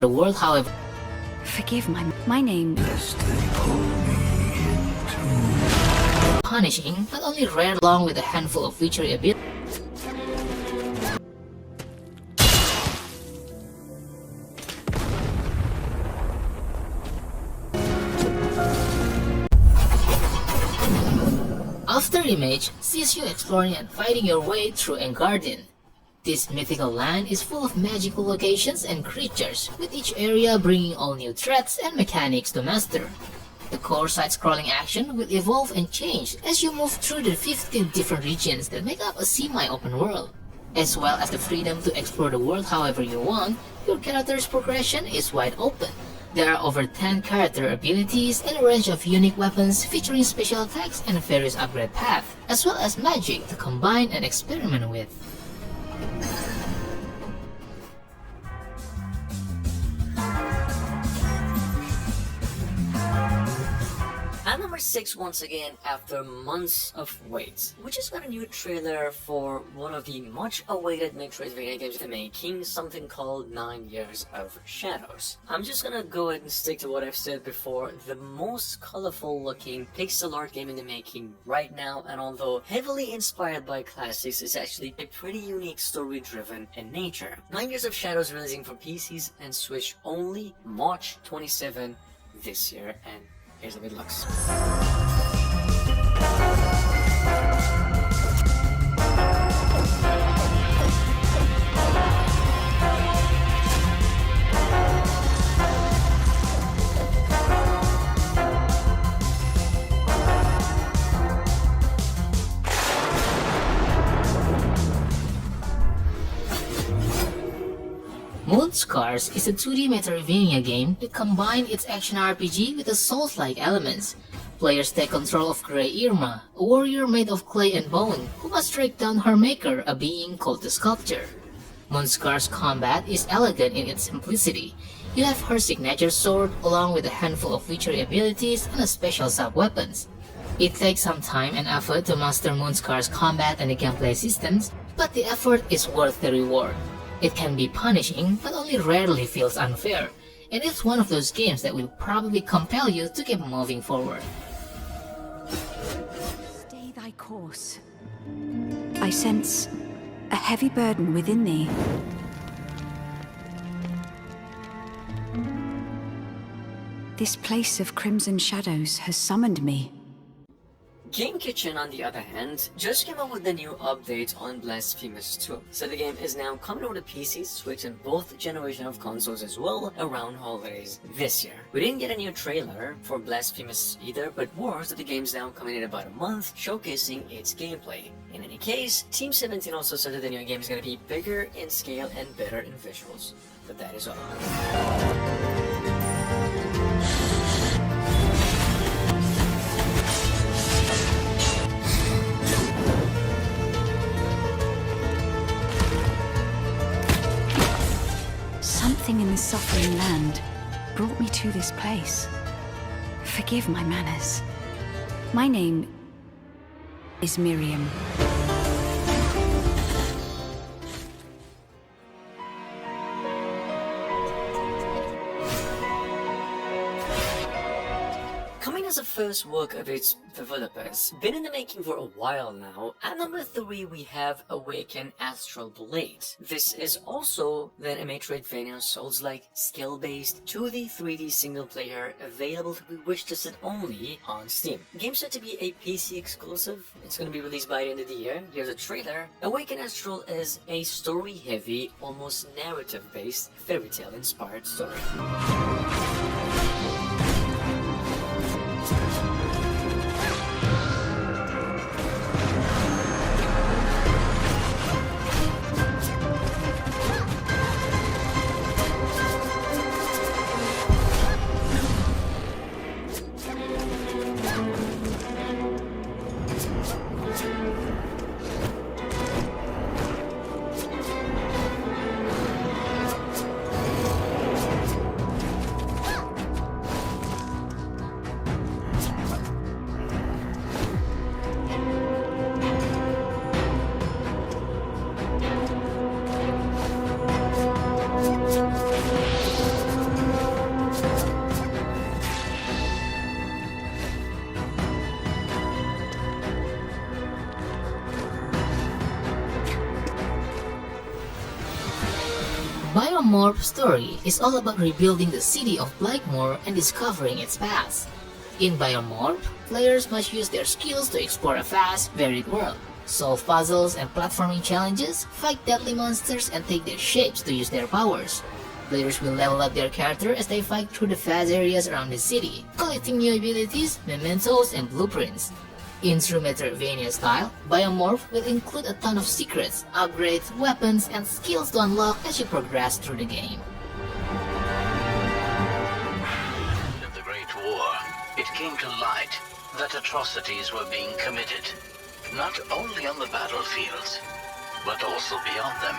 the world, however, Forgive my name. punishing, but only rare along with a handful of witchery abilities. Afterimage sees you exploring and fighting your way through Engadin. This mythical land is full of magical locations and creatures, with each area bringing all new threats and mechanics to master. The core side-scrolling action will evolve and change as you move through the 15 different regions that make up a semi-open world. As well as the freedom to explore the world however you want, your character's progression is wide open. There are over 10 character abilities and a range of unique weapons featuring special attacks and various upgrade paths, as well as magic to combine and experiment with. At number 6 once again after months of wait, we just got a new trailer for one of the much awaited Metroidvania games in the making, something called 9 Years of Shadows. I'm just gonna go ahead and stick to what I've said before, the most colorful looking pixel art game in the making right now, and although heavily inspired by classics, it's actually a pretty unique story driven in nature. 9 Years of Shadows releasing for PCs and Switch only March 27 this year, and here's how it looks. Moonscars is a 2D Metroidvania game that combines its action RPG with the Souls-like elements. Players take control of Grey Irma, a warrior made of clay and bone, who must track down her maker, a being called the Sculptor. Moonscars' combat is elegant in its simplicity. You have her signature sword, along with a handful of witchery abilities and a special sub-weapons. It takes some time and effort to master Moonscars' combat and the gameplay systems, but the effort is worth the reward. It can be punishing, but only rarely feels unfair, and it's one of those games that will probably compel you to keep moving forward. Stay thy course. I sense a heavy burden within thee. This place of crimson shadows has summoned me. Game Kitchen, on the other hand, just came out with a new update on Blasphemous 2. So the game is now coming over to PC, Switch, and both generation of consoles as well around holidays this year. We didn't get a new trailer for Blasphemous either, but word that the game's now coming in about a month, showcasing its gameplay. In any case, Team 17 also said that the new game is going to be bigger in scale and better in visuals. But that is all. Something in this suffering land brought me to this place. Forgive my manners. My name is Miriam. Coming as a first work of its developers, been in the making for a while now. At number 3 we have Awaken Astral Blade. This is also then a Metroidvania Souls-like skill-based 2D 3D single player available to be wished-listed only on Steam. Game's set to be a PC exclusive. It's going to be released by the end of the year. Here's a trailer. Awaken Astral is a story-heavy, almost narrative-based, fairy tale inspired story. Biomorph's story is all about rebuilding the city of Blackmoor and discovering its past. In Biomorph, players must use their skills to explore a vast, varied world, solve puzzles and platforming challenges, fight deadly monsters, and take their shapes to use their powers. Players will level up their character as they fight through the vast areas around the city, collecting new abilities, mementos, and blueprints. In true Metroidvania style, Biomorph will include a ton of secrets, upgrades, weapons, and skills to unlock as you progress through the game. Of the Great War, it came to light that atrocities were being committed, not only on the battlefields, but also beyond them.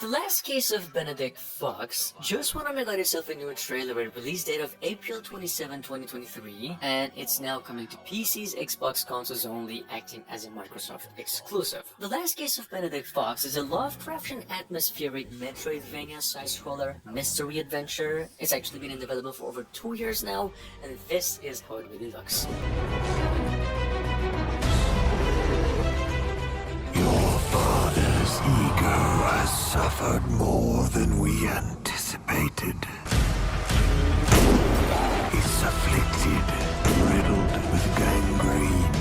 The last case of Benedict Flux just went and got itself a new trailer with a release date of April 27, 2023, and it's now coming to PCs, Xbox consoles only, acting as a Microsoft exclusive. The last case of Benedict Flux is a Lovecraftian atmospheric Metroidvania side-scroller mystery adventure. It's actually been in development for over 2 years now, and this is how it really looks. Ego has suffered more than we anticipated. It's afflicted, riddled with gangrene.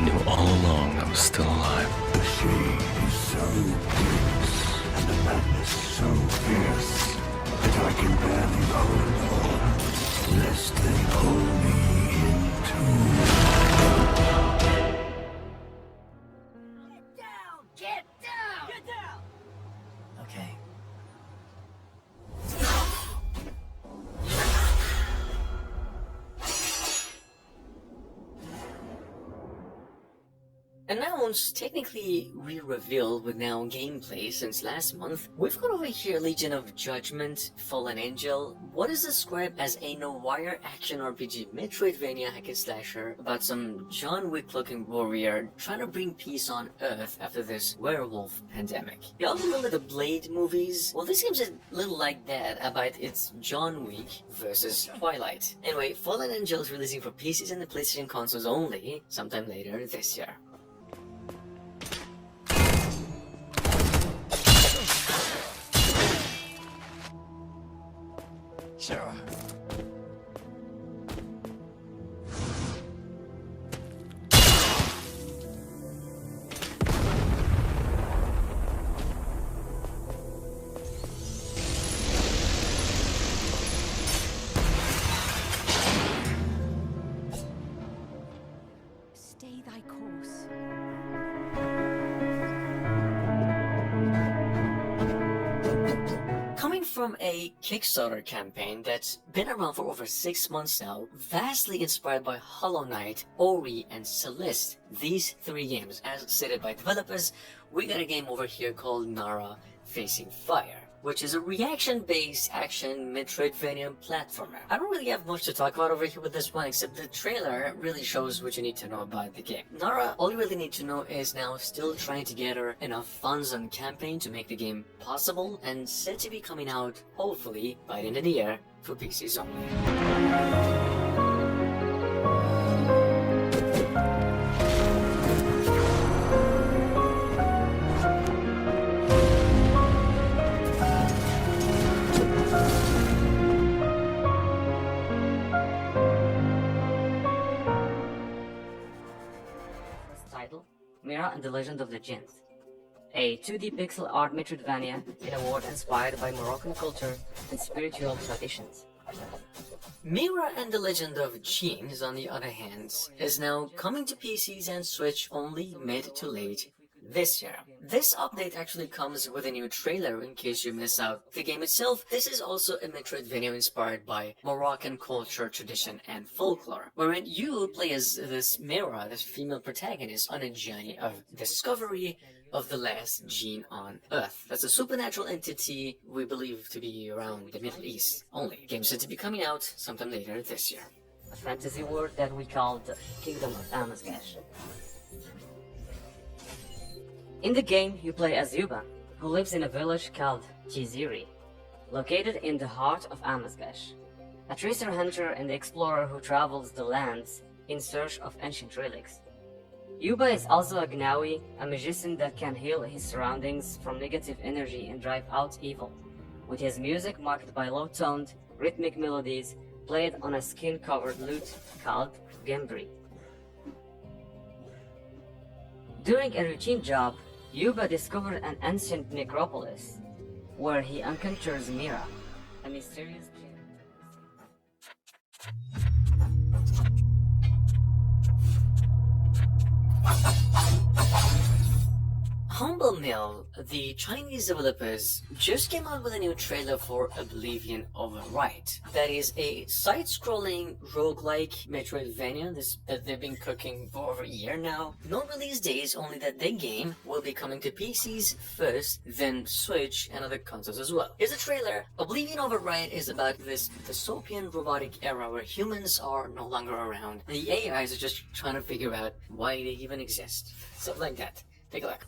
Knew all along I was still alive. The shade is so dense, and the madness so fierce, that I can barely hold on, lest they pull me into. Okay. Announced, technically re-revealed with now gameplay since last month, we've got over here Legion of Judgment, Fallen Angel, what is described as a no-wire action RPG Metroidvania hack and slasher about some John Wick looking warrior trying to bring peace on Earth after this werewolf pandemic. Y'all remember the Blade movies? Well, this seems a little like that, about it's John Wick versus Twilight. Anyway, Fallen Angel is releasing for PCs and the PlayStation consoles only sometime later this year. Sure. Stay thy course. Coming from a Kickstarter campaign that's been around for over 6 months now, vastly inspired by Hollow Knight, Ori, and Celeste, these 3 games, as stated by developers, we got a game over here called Nara Facing Fire, which is a reaction-based action Metroidvania platformer. I don't really have much to talk about over here with this one, except the trailer really shows what you need to know about the game. Nara, all you really need to know is now still trying to gather enough funds on campaign to make the game possible, and set to be coming out, hopefully, by the end of the year, for PCs only. Title: Mira and the Legend of the Genies. A 2D pixel art Metroidvania in a world inspired by Moroccan culture and spiritual traditions. Mira and the Legend of Genies, on the other hand, is now coming to PCs and Switch only mid to late this year. This update actually comes with a new trailer in case you miss out the game itself. This is also a Metroidvania inspired by Moroccan culture, tradition, and folklore, wherein you play as this Mira, this female protagonist, on a journey of discovery of the last gene on Earth. That's a supernatural entity we believe to be around the Middle East only. Game said to be coming out sometime later this year. A fantasy world that we call the Kingdom of Amazgash. In the game, you play as Yuba, who lives in a village called Jiziri, located in the heart of Amazgash, a treasure hunter and explorer who travels the lands in search of ancient relics. Yuba is also a Gnawi, a magician that can heal his surroundings from negative energy and drive out evil, with his music marked by low-toned, rhythmic melodies played on a skin-covered lute called Gembri. During a routine job, Yuba discovered an ancient necropolis, where he encounters Mira, a mysterious Humble Mill, the Chinese developers, just came out with a new trailer for Oblivion Override. That is a side-scrolling roguelike Metroidvania that they've been cooking for over a year now. No release days, only that the game will be coming to PCs first, then Switch and other consoles as well. Here's the trailer. Oblivion Override is about this dystopian robotic era where humans are no longer around. The AIs are just trying to figure out why they even exist. Something like that. Take a look.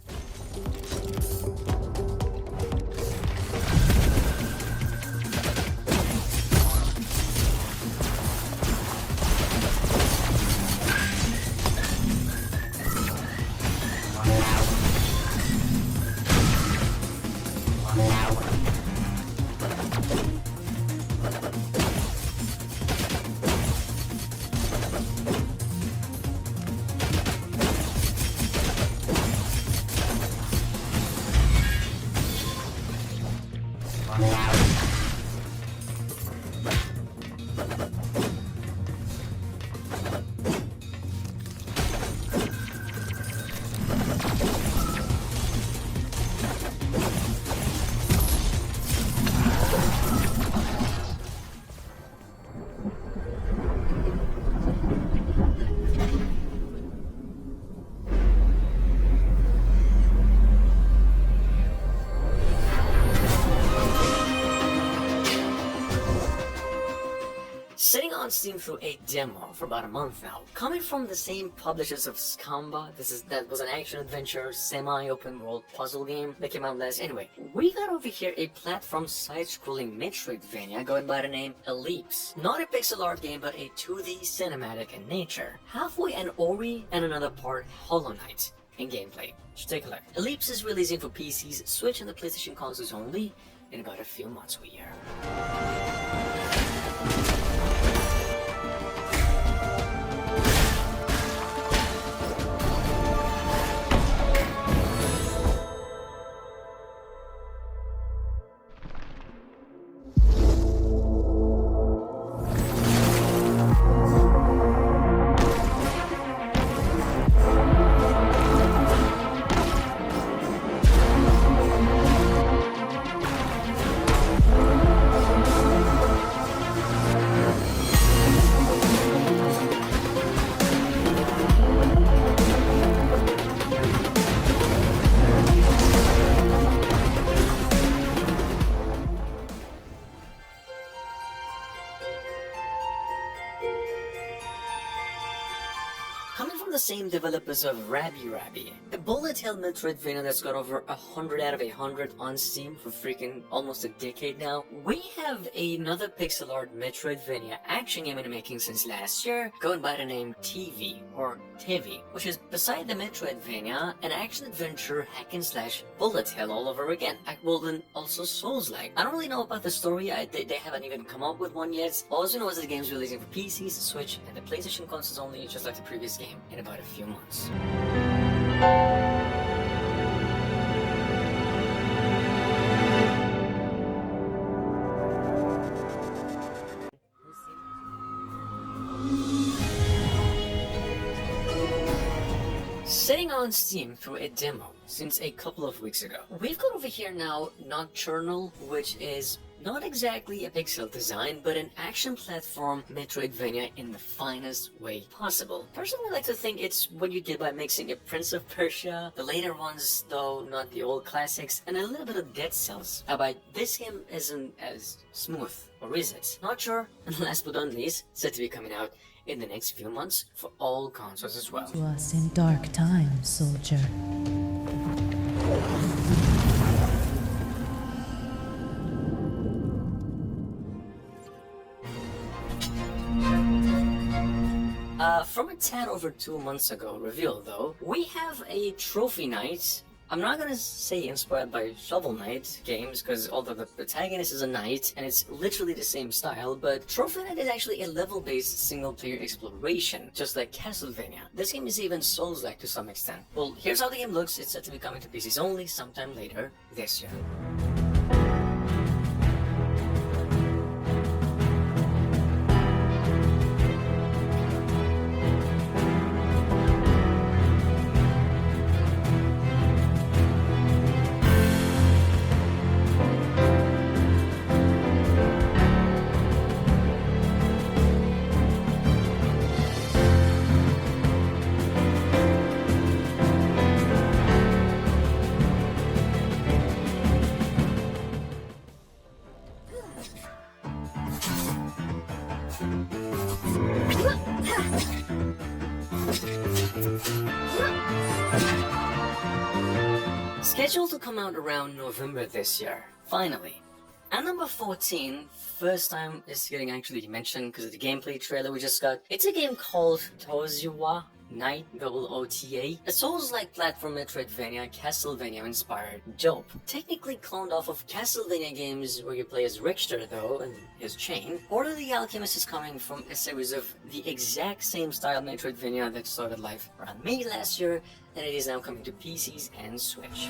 Sitting on Steam through a demo for about a month now, coming from the same publishers of Scamba. That was an action-adventure, semi-open world puzzle game that came out last. Anyway, we got over here a platform side-scrolling Metroidvania going by the name Ellipse. Not a pixel art game, but a 2D cinematic in nature. Halfway an Ori and another part Hollow Knight in gameplay. Just take a look. Ellipse is releasing for PCs, Switch and the PlayStation consoles only in about a few months or a year. The same developers of Rabby, a bullet hell Metroidvania that's got over 100 out of 100 on Steam for freaking almost a decade now. We have another pixel art Metroidvania action game in the making since last year, going by the name TEVI, or TEVI, which is, beside the Metroidvania, an action-adventure hack-and-slash bullet hell all over again. Well, then also Souls-like. I don't really know about the story. They haven't even come up with one yet. All I know is that the game's releasing for PCs, Switch, and the PlayStation consoles only, just like the previous game, in about a few months. Sitting on Steam through a demo since a couple of weeks ago. We've got over here now Nocturnal, which is not exactly a pixel design, but an action platform Metroidvania in the finest way possible. Personally, I like to think it's what you did by mixing a Prince of Persia, the later ones though, not the old classics, and a little bit of Dead Cells. But this game isn't as smooth, or is it? Not sure. And last but not least, set to be coming out in the next few months for all consoles as well. To us in dark times, soldier. From a tad over 2 months ago reveal though, we have a trophy night. I'm not gonna say inspired by Shovel Knight games, because although the protagonist is a knight and it's literally the same style, but Trophy Knight is actually a level-based single-player exploration, just like Castlevania. This game is even Souls-like to some extent. Well, here's how the game looks. It's set to be coming to PCs only sometime later this year. Scheduled to come out around November this year, finally. And number 14, first time it's getting actually mentioned because of the gameplay trailer we just got. It's a game called Tozuwa Night OOTA. A Souls-like platform Metroidvania, Castlevania inspired dope. Technically cloned off of Castlevania games where you play as Richter though, and his chain. Order the Alchemist is coming from a series of the exact same style Metroidvania that started life around May last year, and it is now coming to PCs and Switch.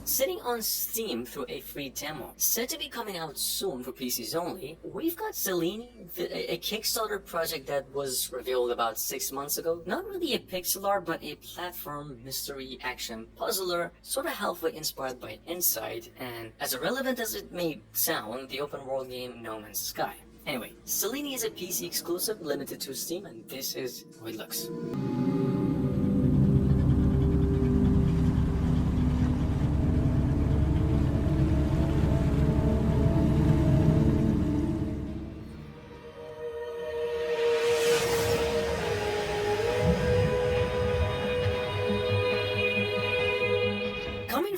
Sitting on Steam through a free demo, said to be coming out soon for PCs only, we've got Cellini, a Kickstarter project that was revealed about 6 months ago. Not really a pixel art, but a platform mystery action puzzler, sort of halfway inspired by Inside, and as irrelevant as it may sound, the open world game No Man's Sky. Anyway, Cellini is a PC exclusive limited to Steam, and this is how it looks.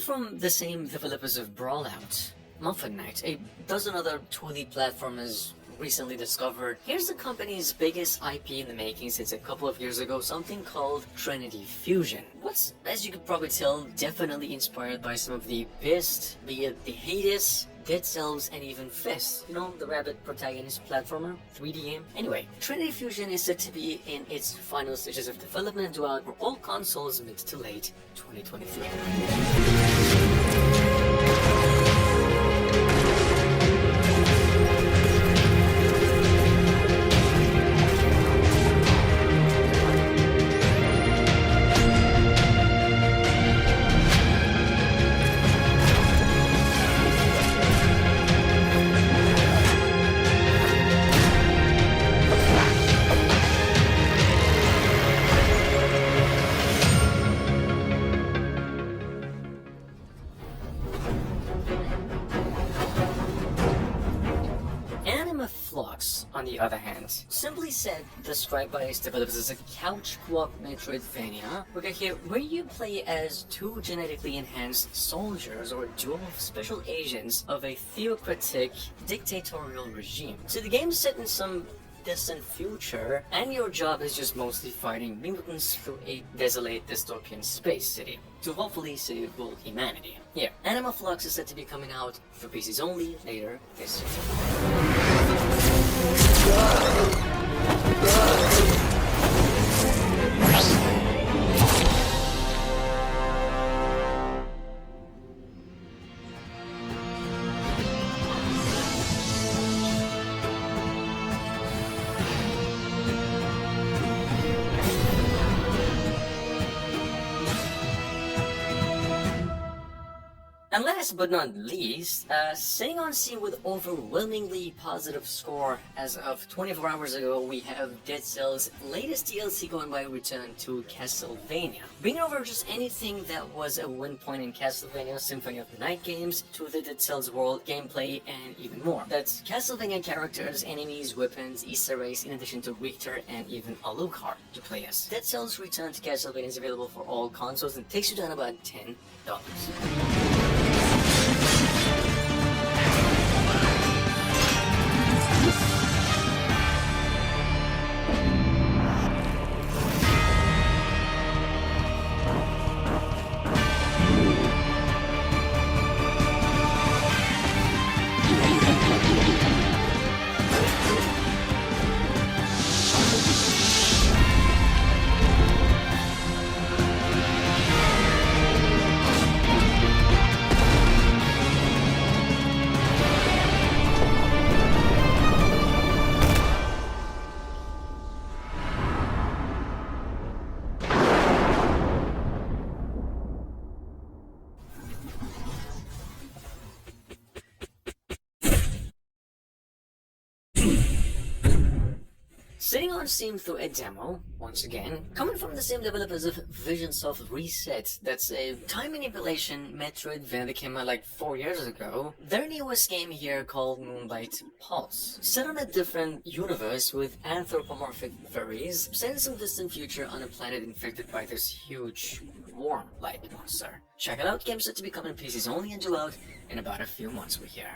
From the same developers of Brawlout, Muffin Knight, a dozen other 2D platformers recently discovered. Here's the company's biggest IP in the making since a couple of years ago, something called Trinity Fusion. What's, as you could probably tell, definitely inspired by some of the best, be it the Hades, Dead Cells, and even Fist. You know, the rabbit protagonist platformer, 3D game. Anyway, Trinity Fusion is said to be in its final stages of development and due out for all consoles mid to late 2023. Flux, on the other hand, simply said, described by its developers as a couch co-op Metroidvania, where you play as two genetically enhanced soldiers or dual special agents of a theocratic dictatorial regime. So the game is set in some distant future, and your job is just mostly fighting mutants through a desolate dystopian space city to hopefully save world humanity. Here, Anima Flux is set to be coming out for PCs only later this year. And last but not least, sitting on scene with overwhelmingly positive score as of 24 hours ago, we have Dead Cell's latest DLC going by Return to Castlevania. Bringing over just anything that was a win point in Castlevania Symphony of the Night games to the Dead Cell's world, gameplay, and even more. That's Castlevania characters, enemies, weapons, Easter eggs, in addition to Richter and even Alucard to play as. Dead Cell's Return to Castlevania is available for all consoles and takes you down about $10. Sitting on Steam through a demo, once again, coming from the same developers of Visionsoft Reset, that's a time manipulation Metroidvania that came out like 4 years ago. Their newest game here called Moonlight Pulse, set on a different universe with anthropomorphic fairies, set in some distant future on a planet infected by this huge worm-like monster. Check it out, game's set to be coming to PCs only and due out in about a few months, we hear.